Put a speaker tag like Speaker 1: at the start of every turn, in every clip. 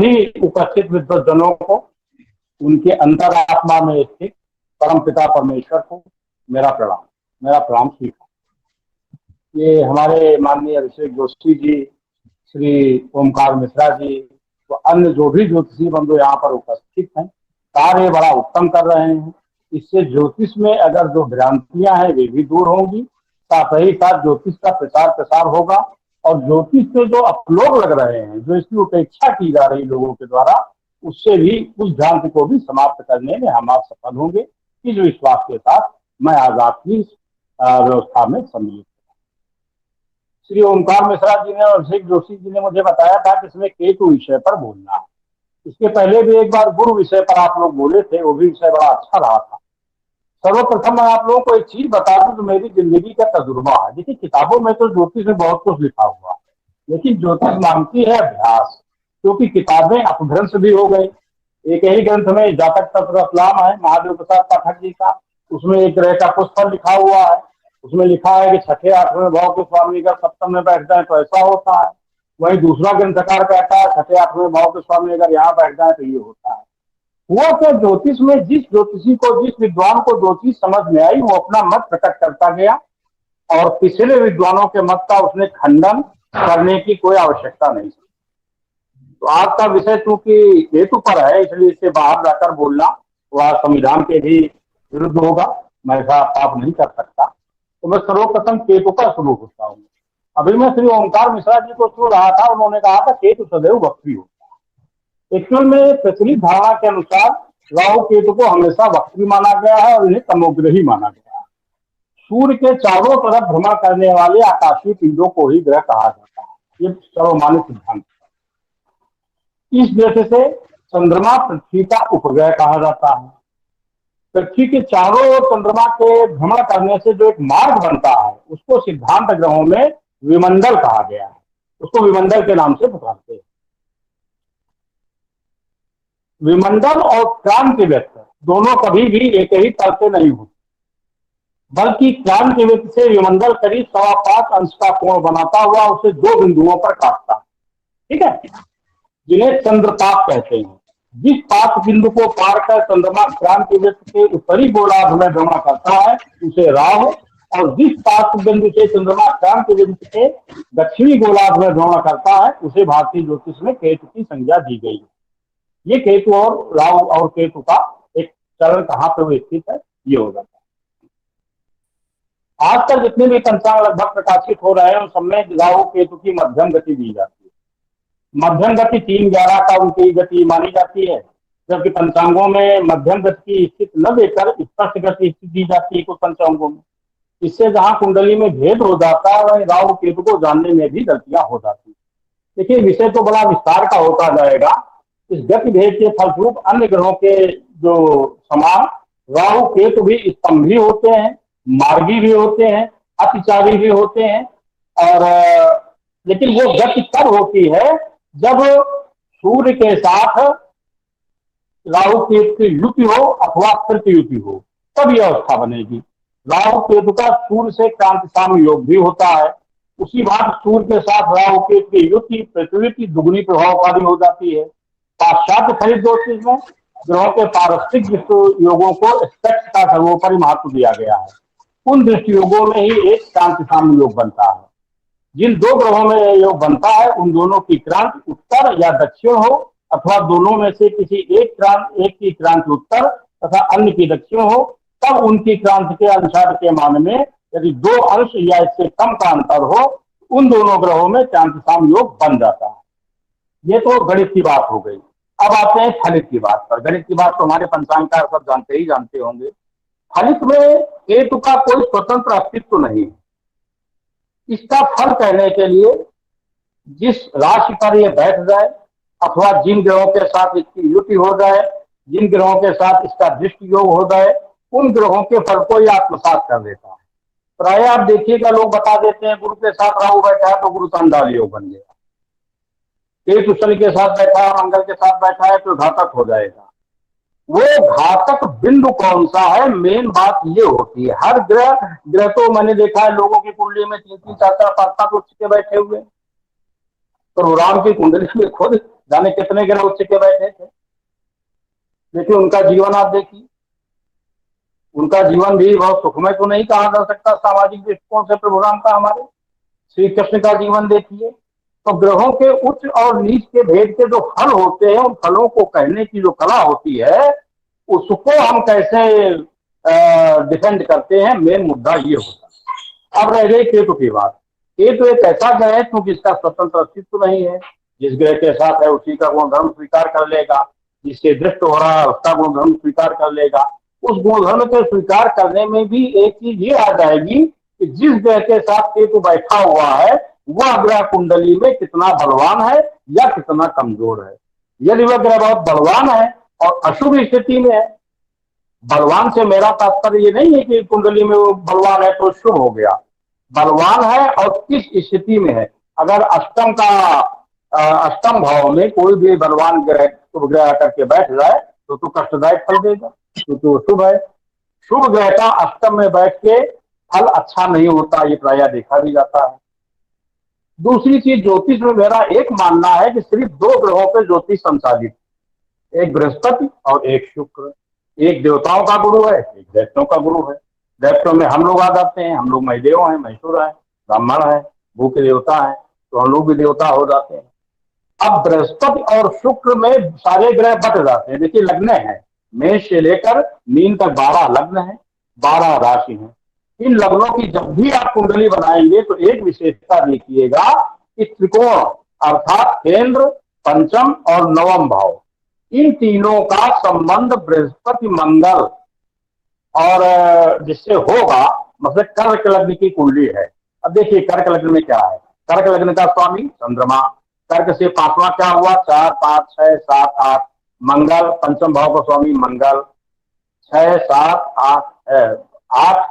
Speaker 1: सभी उपस्थित विद्वजनों को, उनके अंतरात्मा में स्थित परमपिता परमेश्वर को मेरा प्रणाम स्वीकार। ये हमारे माननीय अभिषेक जोशी जी, श्री ओमकार मिश्रा जी, तो अन्य जो भी ज्योतिषी बंधु यहाँ पर उपस्थित हैं, कार्य बड़ा उत्तम कर रहे हैं। इससे ज्योतिष में अगर जो भ्रांतियां हैं वे भी दूर होंगी, साथ ही साथ ज्योतिष का प्रचार प्रसार होगा और ज्योतिष से जो अपलोग लग रहे हैं, जो इसकी उपेक्षा की जा रही लोगों के द्वारा, उससे भी उस भ्रांति को भी समाप्त करने में हम आप सफल होंगे। इस विश्वास के साथ मैं आज आपकी व्यवस्था में सम्मिलित। श्री ओमकार मिश्रा जी ने और अभिषेक जोशी जी ने मुझे बताया था कि इसमें केतु विषय पर बोलना है। इसके पहले भी एक बार गुरु विषय पर आप लोग बोले थे, वो भी विषय बड़ा अच्छा रहा था। सर्वप्रथम मैं आप लोगों को एक चीज बता दूं जो मेरी जिंदगी का तजुर्बा है। देखिए, किताबों में तो ज्योतिष में बहुत कुछ लिखा हुआ है, लेकिन ज्योतिष मांगती है अभ्यास, क्योंकि किताबें अपभ्रंश भी हो गई। एक ही ग्रंथ में जातक तत्व रतलाम है महादेव प्रसाद पाठक जी का, उसमें एक ग्रह का पुष्पफल लिखा हुआ है। उसमें लिखा है कि छठे आठवें भाव के स्वामी अगर सप्तम में बैठ जाए तो ऐसा होता है। वही दूसरा ग्रंथकार कहता है छठे आठवें भाव के स्वामी अगर यहाँ बैठ जाए तो ये होता है। हुआ क्या, ज्योतिष में जिस ज्योतिषी को, जिस विद्वान को जो चीज समझ में आई, वो अपना मत प्रकट करता गया और पिछले विद्वानों के मत का उसने खंडन करने की कोई आवश्यकता नहीं। तो आज का विषय चूंकि केतु पर है, इसलिए इससे बाहर जाकर बोलना वह संविधान के भी विरुद्ध होगा। मैं ऐसा पाप नहीं कर सकता। तो मैं सर्वप्रथम केतु पर शुरू होता हूँ। अभी मैं श्री ओमकार मिश्रा जी को सुन रहा था, उन्होंने कहा था केतु सदैव वक्री होता है। एक्चुअल में प्रचलित धारणा के अनुसार राहु केतु को हमेशा वक्री माना गया है और इन्हें तमोग्रही माना गया है। सूर्य के चारों तरफ भ्रमण करने वाले आकाशीय पिंडों को ही ग्रह कहा जाता है, ये सर्वमान्य सिद्धांत। इस दृष्टि से चंद्रमा पृथ्वी का उपग्रह कहा जाता है। पृथ्वी के चारों ओर चंद्रमा के भ्रमण करने से जो एक मार्ग बनता है, उसको सिद्धांत ग्रहों में विमंडल कहा गया है। उसको विमंडल के नाम से पुकारते हैं। विमंडल और क्रांतिवृत्त दोनों कभी भी एक ही तल से नहीं होते, बल्कि क्रांतिवृत्त से विमंडल करीब 5.25 अंश का कोण बनाता हुआ उसे 2 बिंदुओं पर काटता है, ठीक है, जिन्हें चंद्रताप कहते हैं। जिस पाप बिंदु को पार कर चंद्रमा क्रांतिवृत्त के उत्तरी गोलार्ध में भ्रमण करता है उसे राहु, और जिस पाप बिंदु से चंद्रमा क्रांतिवृत्त के दक्षिणी गोलार्ध में भ्रमण करता है उसे भारतीय ज्योतिष में केतु की संज्ञा दी गई है। ये केतु और राहु और केतु का एक चरण कहाँ पे वो स्थित है, ये हो जाता है। आजकल जितने भी पंचांग लगभग प्रकाशित हो रहे हैं उन सबमें राहु केतु की मध्यम गति दी जाती है। मध्यम गति 3-11 का उनकी गति मानी जाती है, जबकि पंचांगों में मध्यम गति की स्थिति न देकर स्पष्ट गति स्थिति दी जाती है कुछ पंचांगों में। इससे जहां कुंडली में भेद हो जाता है वहीं राहु केतु को जानने में भी गलतियां हो जाती है। देखिए, विषय तो बड़ा विस्तार का होता जाएगा। इस गति भेद के फलस्वरूप अन्य ग्रहों के जो समान राहु केतु भी स्तंभी होते हैं, मार्गी भी होते हैं, अतिचारी भी होते हैं। और लेकिन वो गति तब होती है जब सूर्य के साथ राहु केतु की युति हो अथवा प्रतियुति हो, तब यह अवस्था बनेगी। राहु केतु का सूर्य से क्रांति साम्य योग भी होता है। उसी बात सूर्य के साथ राहु केतु की युति प्रतियुति दुगुनी प्रभावकारी हो जाती है। पाश्चात्य खनिज ज्योतिष में ग्रहों के पारस्परिक दृष्टि योगों को स्पेक्ट का सर्वोपरि महत्व दिया गया है। उन दृष्टि योगों में ही एक क्रांति साम्य योग बनता है। जिन 2 ग्रहों में यह योग बनता है उन दोनों की क्रांति उत्तर या दक्षिण हो, अथवा दोनों में से किसी एक की क्रांति उत्तर तथा अन्य की दक्षिण हो, तब उनकी क्रांति के अनुसार के मान में यदि 2 अंश या इससे कम का अंतर हो, उन दोनों ग्रहों में क्रांति साम्य योग बन जाता है। ये तो गणित की बात हो गई। अब आते हैं फलित की बात पर। गणित की बात तो हमारे पंचांगकार सब जानते होंगे। फलित में केतु का कोई स्वतंत्र अस्तित्व नहीं है। इसका फल कहने के लिए जिस राशि पर यह बैठ जाए अथवा जिन ग्रहों के साथ इसकी युति हो जाए, जिन ग्रहों के साथ इसका दृष्टि योग हो जाए, उन ग्रहों के फल को यह आत्मसात कर देता है। प्राय आप देखिएगा लोग बता देते हैं गुरु के साथ राहु बैठा है तो गुरु चंडाल योग बन गया, केतु शनि के साथ बैठा है, मंगल के साथ बैठा है तो घातक हो जाएगा। वो घातक बिंदु कौन सा है, मेन बात ये होती है। हर ग्रह तो मैंने देखा है लोगों की कुंडली में 3-3, 4-4, 5-5 उच्च के बैठे हुए। तो राम की कुंडली में खुद जाने कितने ग्रह उच्च के बैठे थे। देखिए उनका जीवन आप देखिए, उनका जीवन भी बहुत सुखमय तो नहीं कहा जा सकता सामाजिक दृष्टिकोण से प्रभु राम का। हमारे श्री कृष्ण का जीवन देखिए, तो ग्रहों के उच्च और नीच के भेद के जो फल होते हैं, उन फलों को कहने की जो कला होती है, उसको हम कैसे डिफेंड करते हैं, मेन मुद्दा ये होता है। अब रह गई केतु की बात। केतु एक ऐसा ग्रह है क्योंकि इसका स्वतंत्र अस्तित्व नहीं है, जिस ग्रह के साथ है उसी का गुणधर्म स्वीकार कर लेगा, जिससे दृष्ट हो रहा है उसका गुणधर्म स्वीकार कर लेगा। उस गुणधर्म के स्वीकार करने में भी एक चीज ये आ जाएगी कि जिस ग्रह के साथ केतु बैठा हुआ है वह ग्रह कुंडली में कितना बलवान है या कितना कमजोर है। यदि वह ग्रह बहुत बलवान है और अशुभ स्थिति में है, बलवान से मेरा तात्पर्य ये नहीं है कि कुंडली में वो बलवान है तो शुभ हो गया, बलवान है और किस स्थिति में है। अगर अष्टम भाव में कोई भी बलवान ग्रह शुभ ग्रह आकर के बैठ जाए तो कष्टदायक फल देगा, क्योंकि वो शुभ है। शुभ ग्रह का अष्टम में बैठ के फल अच्छा नहीं होता, ये प्रायः देखा भी जाता है। दूसरी चीज, ज्योतिष में मेरा एक मानना है कि सिर्फ दो ग्रहों पे ज्योतिष संचालित, एक बृहस्पति और एक शुक्र। एक देवताओं का गुरु है, एक दैत्यों का गुरु है। दैत्यों में हम लोग आ जाते हैं, हम लोग महिदेव हैं, मैसूर हैं, ब्राह्मण हैं, भू के देवता हैं, तो हम लोग भी देवता हो जाते हैं। अब बृहस्पति और शुक्र में सारे ग्रह बट जाते हैं। देखिए लग्न है, मेष से लेकर मीन तक 12 लग्न है, 12 राशि है। इन लग्नों की जब भी आप कुंडली बनाएंगे तो एक विशेषता देखिएगा कि त्रिकोण अर्थात केंद्र, पंचम और नवम भाव, इन तीनों का संबंध बृहस्पति मंगल और जिससे होगा, मतलब कर्क लग्न की कुंडली है। अब देखिए कर्क लग्न में क्या है, कर्क लग्न का स्वामी चंद्रमा, कर्क से पांचवा क्या हुआ, 4, 5, 6, 7, 8 मंगल, पंचम भाव का स्वामी मंगल, 6, 7, 8,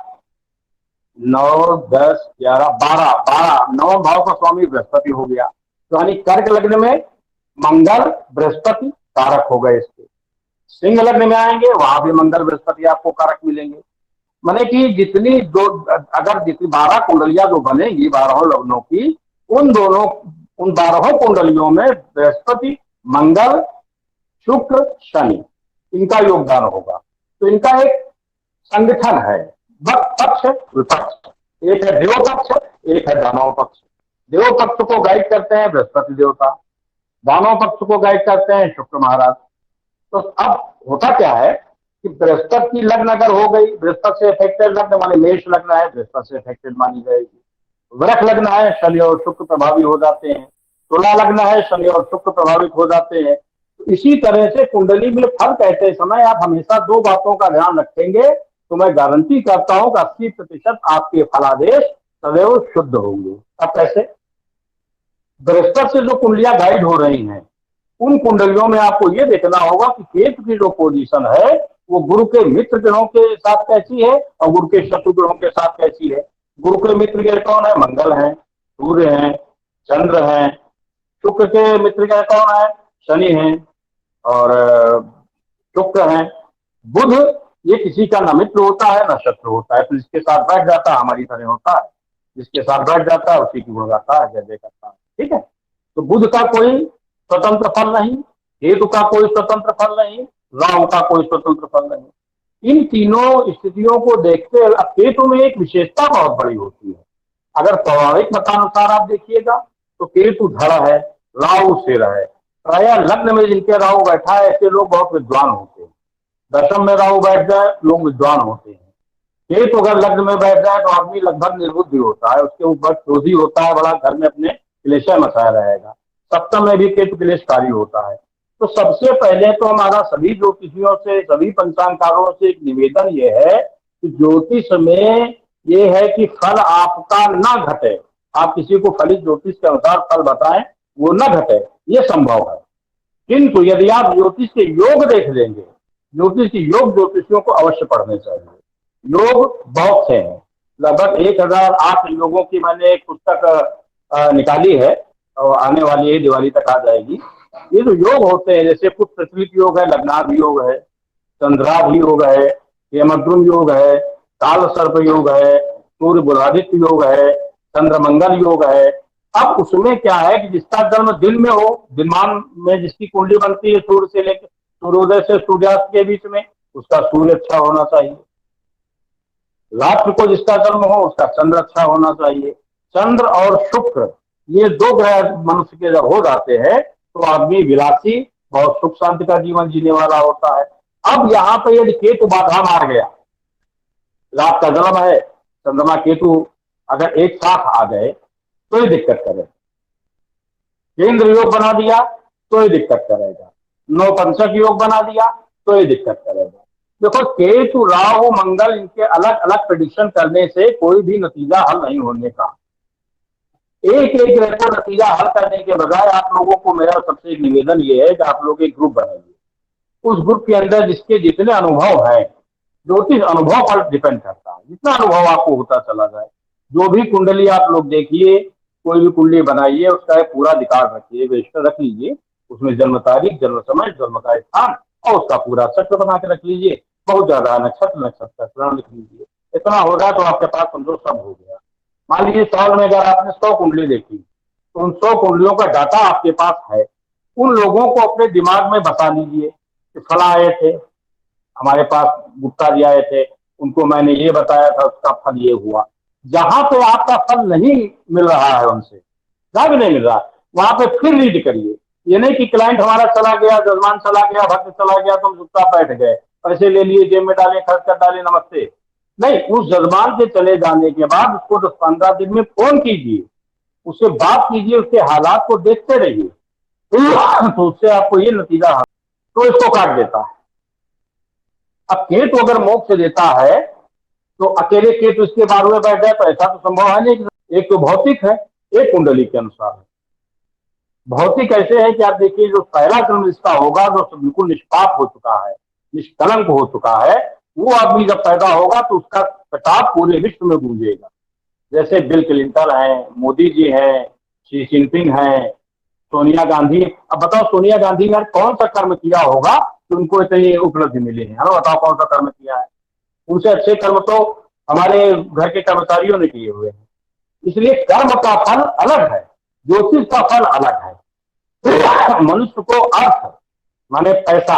Speaker 1: 9, 10, 11, 12 नवम भाव का स्वामी बृहस्पति हो गया। तो यानी कर्क लग्न में मंगल बृहस्पति कारक हो गए इसके। सिंह लग्न में आएंगे वहां भी मंगल बृहस्पति आपको कारक मिलेंगे। माने कि जितनी दो, अगर जितनी 12 कुंडलियां जो बनेगी 12 लग्नों की, उन 12 कुंडलियों में बृहस्पति, मंगल, शुक्र, शनि, इनका योगदान होगा। तो इनका एक संगठन है, पक्ष विपक्ष, एक है देव पक्ष, एक है दानव पक्ष। देव पक्ष को गाइड करते हैं बृहस्पति देवता, दानव पक्ष को गाइड करते हैं शुक्र महाराज। तो अब होता क्या है कि बृहस्पति की लग्न अगर हो गई, बृहस्पति से इफेक्टेड लग्न माने मेष लग्न है, बृहस्पति से इफेक्टेड मानी जाएगी। वृष लग्न है, शनि और शुक्र प्रभावी हो जाते हैं। तुला लग्न है, शनि और शुक्र प्रभावित हो जाते हैं। तो इसी तरह से कुंडली में फल कहते समय आप हमेशा दो बातों का ध्यान रखेंगे तो मैं गारंटी करता हूं कि 80% आपके फलादेश सदैव शुद्ध होंगे। अब कैसे? बृहस्पति से जो कुंडलियां गाइड हो रही हैं उन कुंडलियों में आपको ये देखना होगा कि केतु की जो पोजीशन है वो गुरु के मित्र ग्रहों के साथ कैसी है और गुरु के शत्रु ग्रहों के साथ कैसी है। गुरु के मित्र ग्रह कौन है? मंगल है, सूर्य है, चंद्र है। शुक्र के मित्र ग्रह कौन है? शनि है और शुक्र है। बुध ये किसी का न मित्र होता है न शत्रु होता है, तो जिसके साथ बैठ जाता है हमारी तरह होता है, जिसके साथ बैठ जाता है उसी की गुणगाता है, जय जय करता है। ठीक है, तो बुध का कोई स्वतंत्र फल नहीं, केतु का कोई स्वतंत्र फल नहीं, राहु का कोई स्वतंत्र फल नहीं। इन तीनों स्थितियों को देखते हुए केतु में एक विशेषता बहुत बड़ी होती है। अगर पौराणिक मतानुसार आप देखिएगा तो केतु धड़ है, राहु सिर है। प्रायः लग्न में जिनके राहु बैठा है ऐसे लोग बहुत विद्वान होते हैं। दशम में राहु बैठ जाए लोग विद्वान होते हैं। केतु अगर लग्न में बैठ जाए तो आदमी लगभग निर्बुद्धि होता है, उसके ऊपर क्रोधी होता है, बड़ा घर में अपने क्लेश मचाया रहेगा। सप्तम में भी केतु क्लेशकारी होता है। तो सबसे पहले तो हमारा सभी ज्योतिषियों से, सभी पंचांगकारों से एक निवेदन ये है कि ज्योतिष में ये है कि फल आपका ना घटे। आप किसी को फलित ज्योतिष के अनुसार फल बताएं वो न घटे, ये संभव है। किंतु यदि आप ज्योतिष के योग देख लेंगे, ज्योतिष के योग ज्योतिषियों को अवश्य पढ़ने चाहिए। योग बहुत से हैं, लगभग 1008 योगों की मैंने एक पुस्तक निकाली है और आने वाली है, दिवाली तक आ जाएगी। ये जो योग होते हैं जैसे कुछ प्रचलित योग है, लग्नाभ योग है, चंद्राभ योग है, यमद्रुम योग है, काल सर्प योग है, सूर्य बुधादित्य योग है, चंद्र मंगल योग है, अब उसमें क्या है कि जिसका जन्म दिन में हो, दिनमान में जिसकी कुंडली बनती है सूर्य से लेकर सूर्योदय से सूर्यास्त के बीच में, उसका सूर्य अच्छा होना चाहिए। रात्रि को जिसका जन्म हो उसका चंद्र अच्छा होना चाहिए। चंद्र और शुक्र ये दो ग्रह मनुष्य के जब हो जाते हैं तो आदमी विलासी, बहुत सुख शांति का जीवन जीने वाला होता है। अब यहाँ पे यदि केतु बाधा मार गया, रात का जन्म है, चंद्रमा केतु अगर एक साथ आ गए तो ये दिक्कत करे। केंद्र योग बना दिया तो ये दिक्कत करेगा, नौ पंचक योग बना दिया तो ये दिक्कत करेगा। देखो केतु राहु मंगल इनके अलग अलग प्रेडिक्शन करने से कोई भी नतीजा हल नहीं होने का। एक एक ग्रह को नतीजा हल करने के बजाय आप लोगों को मेरा सबसे एक निवेदन ये है कि आप लोग एक ग्रुप बनाइए। उस ग्रुप के अंदर जिसके जितने अनुभव है, ज्योतिष अनुभव पर डिपेंड करता है, जितना अनुभव आपको होता चला जाए। जो भी कुंडली आप लोग देखिए, कोई भी कुंडली बनाइए, उसका पूरा रिकॉर्ड रखिए, रजिस्टर रख लीजिए, उसमें जन्म तारीख, जन्म समय, जन्म का स्थान और उसका पूरा चक्र बना के रख लीजिए। बहुत ज्यादा नक्षत्र नक्षत्र का लिख लीजिए। इतना होगा तो आपके पास समझो सब हो गया। मान लीजिए साल में अगर आपने 100 कुंडली देखी तो उन 100 कुंडलियों का डाटा आपके पास है। उन लोगों को अपने दिमाग में बसा लीजिए कि फला आए थे हमारे पास, गुप्ता जी आए थे, उनको मैंने ये बताया था, उसका फल ये हुआ। जहां पे आपका फल नहीं मिल रहा है उनसे, जहां भी नहीं मिल रहा, वहां पे फिर रीड करिए। ये नहीं कि क्लाइंट हमारा चला गया, जजमान चला गया, भक्त चला गया तो हम चुपचाप बैठ गए, पैसे ले लिए, जेब में डाले, खर्च कर डाले, नमस्ते। नहीं, उस जजमान के चले जाने के बाद उसको 10-15 दिन में फोन कीजिए, उससे बात कीजिए, उसके हालात को देखते रहिए, तो उससे आपको ये नतीजा तो इसको काट देता है। अब केतु अगर मोक्ष देता है तो अकेले केतु इसके बारे में बैठ जाए तो ऐसा तो संभव है नहीं। एक तो भौतिक है, एक कुंडली के अनुसार है। भौतिक ऐसे है कि आप देखिए, जो पहला जन्म इसका होगा, जो बिल्कुल निष्पाप हो चुका है, निष्कलंक हो चुका है, वो आदमी जब पैदा होगा तो उसका प्रताप पूरे विश्व में गूंजेगा। जैसे बिल क्लिंटन है, मोदी जी हैं, शी जिनपिंग है, सोनिया गांधी। अब बताओ सोनिया गांधी ने कौन सा कर्म किया होगा कि उनको इतनी उपलब्धि मिली है? बताओ कौन सा कर्म किया है? उनसे अच्छे कर्म तो हमारे घर के कर्मचारियों ने किए हुए हैं। इसलिए कर्म का फल अलग है, ज्योतिष का फल अलग है। मनुष्य को अर्थ माने पैसा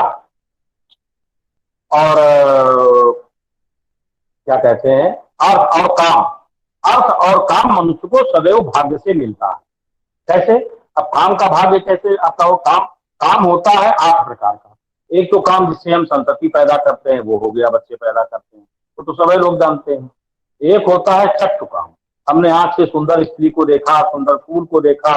Speaker 1: और क्या कहते हैं, अर्थ और काम, अर्थ और काम मनुष्य को सदैव भाग्य से मिलता है। कैसे? अब काम का भाग्य कैसे आता हो? काम काम होता है 8 प्रकार का। एक तो काम जिससे हम संतति पैदा करते हैं, वो हो गया, बच्चे पैदा करते हैं, तो सभी लोग जानते हैं। एक होता है चक्षु काम, हमने आंख से सुंदर स्त्री को देखा, सुंदर फूल को देखा,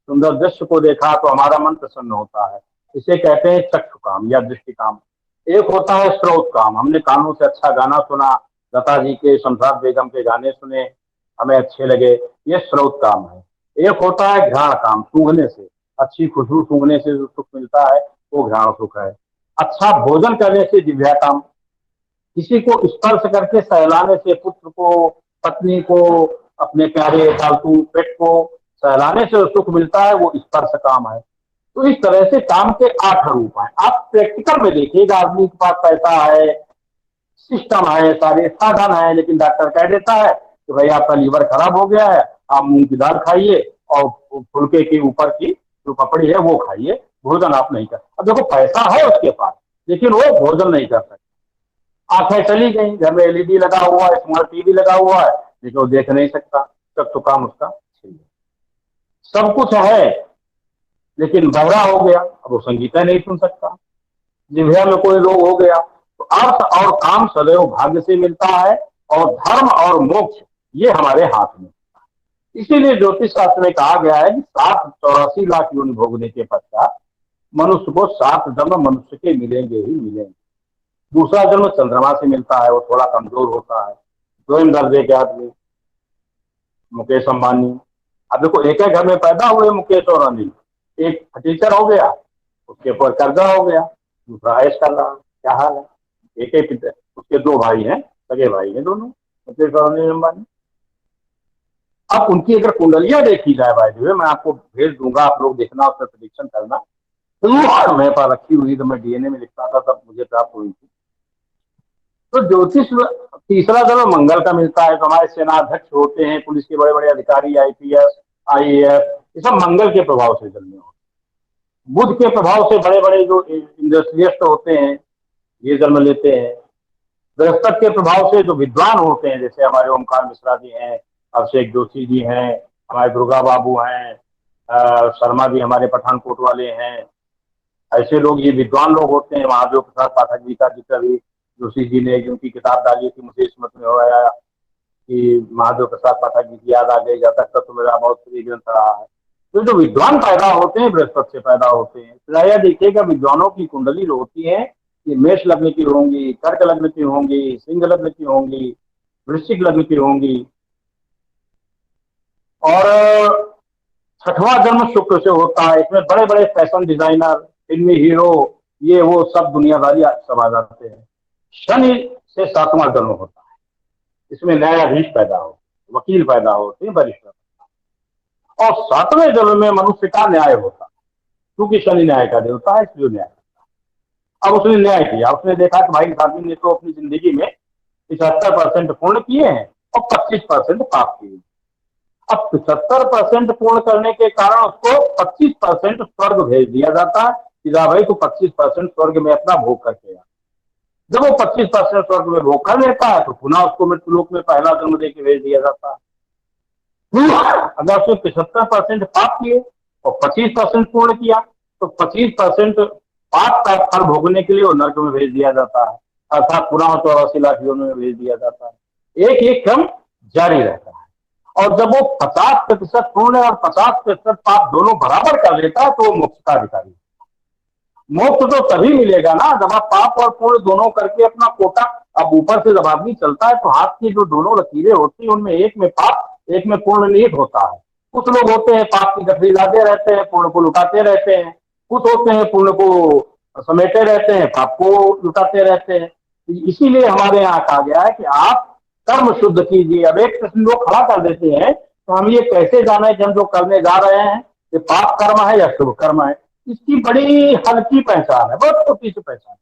Speaker 1: सुंदर दृश्य को देखा तो हमारा मन प्रसन्न होता है, इसे कहते हैं चक्षु काम या दृष्टि काम। एक होता है श्रोत काम, हमने कानों से अच्छा गाना सुना, लता जी के, शमशाद बेगम के गाने सुने, हमें अच्छे लगे, ये श्रोत काम है। एक होता है घ्राण काम, सूंघने से, अच्छी खुशबू सूंघने से जो सुख मिलता है वो घ्राण सुख है। अच्छा भोजन करने से जिह्वा काम, किसी को स्पर्श करके सहलाने से, पुत्र को, पत्नी को, अपने प्यारे पालतू पेट को सहलाने से जो सुख मिलता है वो स्पर्श काम है। तो इस तरह से काम के 8 रूप हैं। आप प्रैक्टिकल में देखिएगा, आदमी के पास पैसा है, सिस्टम है, सारे साधन है, लेकिन डॉक्टर कह देता है कि भाई आपका लीवर खराब हो गया है, आप मूंग की दाल खाइए और फुलके के ऊपर की जो पपड़ी है वो खाइए, भोजन आप नहीं कर। अब देखो पैसा है उसके पास लेकिन वो भोजन नहीं कर सकता। आंखें चली गई, घर में एलईडी लगा हुआ है, स्मार्ट टीवी लगा हुआ है, लेकिन वो देख नहीं सकता, तब तो काम उसका सब कुछ है लेकिन बहरा हो गया, अब वो संगीत नहीं सुन सकता। जिह्वा में कोई रोग हो गया, तो अर्थ और काम सदैव भाग्य से मिलता है और धर्म और मोक्ष ये हमारे हाथ में। इसीलिए ज्योतिष शास्त्र में कहा गया है कि 784 लाख योनि भोगने के पश्चात मनुष्य को 7 जन्म मनुष्य के मिलेंगे ही मिलेंगे। दूसरा जन्म चंद्रमा से मिलता है, वो थोड़ा कमजोर होता है, स्वयं दर्जे के आदमी, मुकेश अंबानी। अब देखो एक ही घर में पैदा हुए मुकेश और अनिल, एक टीचर हो गया, उसके ऊपर कर्जा हो गया, दूसरा ऐश कर रहा, क्या हाल है? एक ही पिता, उसके 2 भाई हैं, सगे भाई हैं दोनों, मुकेश और अनिल अंबानी। अब उनकी अगर कुंडलियां देखी जाए, भाई जो मैं आपको भेज दूंगा, आप लोग देखना, उसका प्रेडिक्शन करना। तो मेरे पास रखी हुई, तो मैं डीएनए में लिखता था तब मुझे प्राप्त हुई थी। तो ज्योतिष तीसरा जन्म मंगल का मिलता है, तो हमारे सेनाध्यक्ष होते हैं, पुलिस के बड़े बड़े अधिकारी, आईपीएस, IAS, ये सब मंगल के प्रभाव से जन्मे होते हैं। बुध के प्रभाव से बड़े बड़े जो इंडस्ट्रियलिस्ट होते हैं ये जन्म लेते हैं। बृहस्पति के प्रभाव से जो विद्वान होते हैं, जैसे हमारे ओमकार मिश्रा जी हैं, अभिषेक जोशी जी हैं, हमारे दुर्गा बाबू हैं, शर्मा जी हमारे पठानकोट वाले हैं, ऐसे लोग, ये विद्वान लोग होते हैं। महादेव प्रसाद पाठक जी का जिक्र भी जोशी जी ने, जिनकी किताब डाली थी, मुझे स्मृति में हो आया कि महादेव प्रसाद पाठक जी की याद आ गई, जब तक तो मेरा बहुत प्रिय ग्रंथ रहा है। तो जो विद्वान पैदा होते हैं बृहस्पति से पैदा होते हैं। प्राय देखिएगा विद्वानों की कुंडली जो होती है ये मेष लग्न की होंगी, कर्क लग्न की होंगी, सिंह लग्न की होंगी, वृश्चिक लग्न की होंगी। और छठवां जन्म शुक्र से होता है। इसमें बड़े बड़े फैशन डिजाइनर, फिल्मी हीरो, ये वो सब दुनियादारी सब आ जाते हैं। शनि से सातवां जन्म होता है। इसमें न्यायाधीश पैदा हो, वकील पैदा होते हैं, वरिष्ठ। और सातवें जन्म में मनुष्य का न्याय होता है, क्योंकि शनि न्याय का देवता है, इसलिए न्याय। अब उसने न्याय किया, उसने देखा कि भाई आदमी ने तो अपनी जिंदगी में 75% पुण्य किए हैं और 25% पाप किए। अब 75% पूर्ण करने के कारण उसको 25% स्वर्ग भेज दिया जाता है कि भाई तो 25% स्वर्ग में अपना भोग करके आ। जब वो 25% स्वर्ग में भोग कर लेता है तो पुनः उसको मृत्युलोक में पहला जन्म दे के भेज दिया जाता है। अगर उसने 75% पाप किए और 25% पूर्ण किया तो 25% पाप का फल भोगने के लिए वो नरक में भेज दिया जाता है, अर्थात पुनः 84 लाख योनि में भेज दिया जाता है। एक एक क्रम जारी रहता है। और जब वो 50% पुण्य और 50% पाप दोनों बराबर कर लेता है तो वो मोक्ष का अधिकारी। मोक्ष तो तभी मिलेगा ना जब आप पाप और पुण्य दोनों करके अपना कोटा, अब ऊपर से जब आदमी चलता है तो हाथ की जो दोनों लकीरें होती है उनमें एक में पाप एक में पुण्य निहित होता है। कुछ लोग होते हैं पाप की गठरी लाते रहते हैं, पुण्य को लुटाते रहते हैं। कुछ होते हैं पुण्य को समेटे रहते हैं, पाप को लुटाते रहते हैं। इसीलिए हमारे यहाँ कहा गया है कि आप कर्म शुद्ध कीजिए। अब एक प्रश्न लोग खड़ा कर देते हैं तो हम ये कैसे जाने कि हम जो करने जा रहे हैं ये पाप कर्म है या शुभ कर्म है। इसकी बड़ी हल्की पहचान है, बहुत छोटी सी पहचान।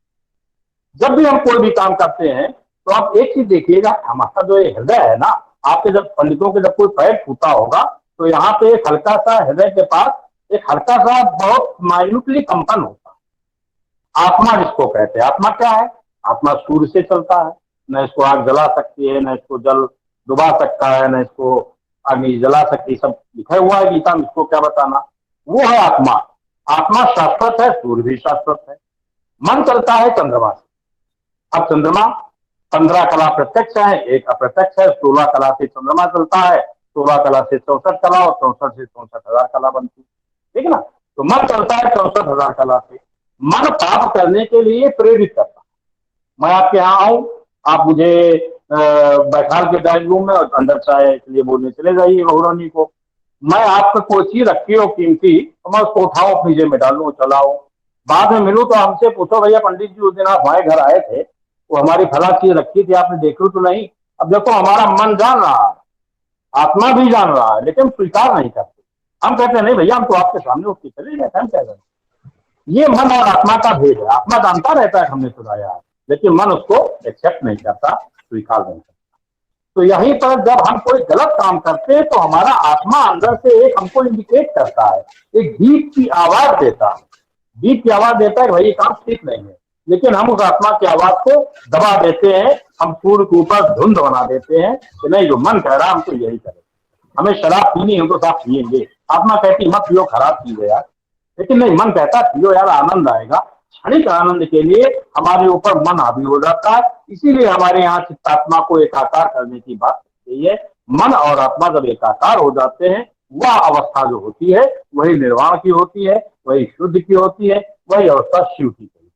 Speaker 1: जब भी हम कोई भी काम करते हैं तो आप एक चीज देखिएगा, हमारा जो ये हृदय है ना, आपके जब पंडितों के जब कोई पैर फूटा होगा तो यहाँ पे एक हल्का सा हृदय के पास एक हल्का सा बहुत माइन्यूटली कंपन होता है। आत्मा जिसको कहते हैं, आत्मा क्या है? आत्मा सूर्य से चलता है, न इसको आग जला सकती है, न इसको जल डुबा सकता है, न इसको अग्नि जला सकती है। सब लिखा हुआ है गीता में, इसको क्या बताना। वो है आत्मा। आत्मा शाश्वत है, सूर्य भी शाश्वत है। मन चलता है चंद्रमा से। अब चंद्रमा 15 कला प्रत्यक्ष है, एक अप्रत्यक्ष है। 16 कला से चंद्रमा चलता है, 16 कला से 64 कला और 64 से 64,000 कला बनती है, ठीक है ना। तो मन चलता है 64,000 कला से। मन पाप करने के लिए प्रेरित करता है। मैं आपके यहाँ आऊं, आप मुझे बैठाल के ड्राइंग रूम में और अंदर चाहे इसलिए बोलने चले जाइए बहुरानी को, मैं आपको कोई चीज रखी हो कीमती तो मैं उसको उठाऊं, अपनी जेब में डालू, चलाऊं। बाद में मिलूं तो हमसे पूछो भैया पंडित जी उस दिन आप हमारे घर आए थे, वो हमारी फला चीज रखी थी, आपने देखी तो नहीं। अब देखो हमारा मन जान रहा है, आत्मा भी जान रहा है, लेकिन स्वीकार नहीं करते। हम कहते हैं नहीं भैया हम तो आपके सामने उसकी चले गए, हम कह रहे हैं। ये मन और आत्मा का भेद है। आत्मा जानता रहता है हमने सुनाया है, लेकिन मन उसको एक्सेप्ट नहीं करता, स्वीकार नहीं करता। तो यहीं पर जब हम कोई गलत काम करते हैं तो हमारा आत्मा अंदर से एक हमको इंडिकेट करता है, एक बीप की आवाज देता है। बीप की आवाज देता है कि भाई ये काम ठीक नहीं है, लेकिन हम उस आत्मा की आवाज को दबा देते हैं। हम सूर्य के ऊपर धुंध बना देते हैं कि नहीं जो मन कह रहा है हम तो यही करें। हमें शराब पीनी है तो साफ पियेंगे। आत्मा कहती मत पियो, खराब चीज है यार, लेकिन नहीं मन कहता पियो यार, आनंद आएगा। क्षणिक आनंद के लिए हमारे ऊपर मन हावी हो जाता है। इसीलिए हमारे यहाँ चित्तात्मा को एकाकार करने की बात कही है। मन और आत्मा जब एकाकार हो जाते हैं वह अवस्था जो होती है वही निर्वाण की होती है, वही शुद्ध की होती है, वही अवस्था शिव की होती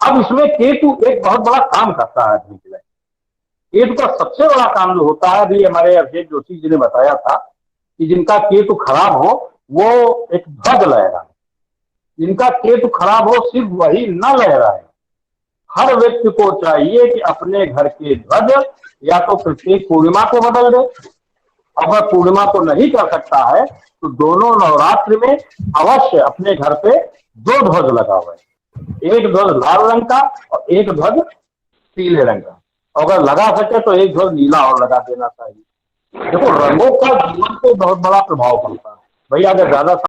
Speaker 1: है। अब इसमें केतु एक बहुत बड़ा काम करता है आदमी के लिए। केतु का सबसे बड़ा काम जो होता है, अभी हमारे अभिषेक जोशी जी ने बताया था कि जिनका केतु खराब हो वो एक ध्वज लहराए, जिनका केतु खराब हो सिर्फ वही न लहराए। हर व्यक्ति को चाहिए कि अपने घर के ध्वज या तो प्रत्येक पूर्णिमा को बदल दे। अगर पूर्णिमा को नहीं कर सकता है तो दोनों नवरात्रि में अवश्य अपने घर पे 2 ध्वज लगा हुआ है, एक ध्वज लाल रंग का और एक ध्वज पीले रंग का। अगर लगा सके तो एक ध्वज नीला और लगा देना चाहिए। देखो, रंगों का जीवन पे बहुत बड़ा प्रभाव पड़ता है। भैया अगर ज्यादा